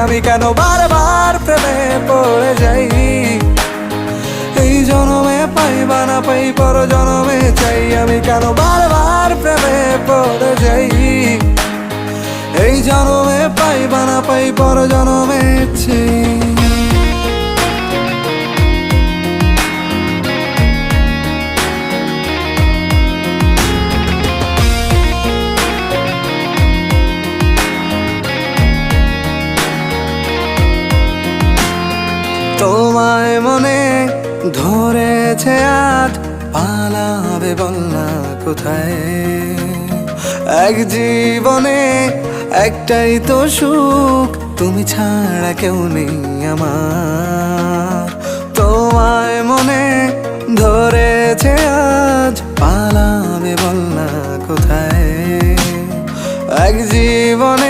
আমি কেন বারবার প্রেমে পড়ে যাই। এই জনমে পাই বা না পাই পর জনমে চাই, আমি কেন বারবার প্রেমে পড়ে যাই। এই জনমে পাই বা না পাই পর জনমে চাই। তোমায় মনে ধরেছে আজ, পালাবে বল না কোথায়। এক জীবনে একটাই তো সুখ, তুমি ছাড়া কেউ নেই আমার। তোমায় মনে ধরেছে আজ, পালাবে বল না কোথায়। এক জীবনে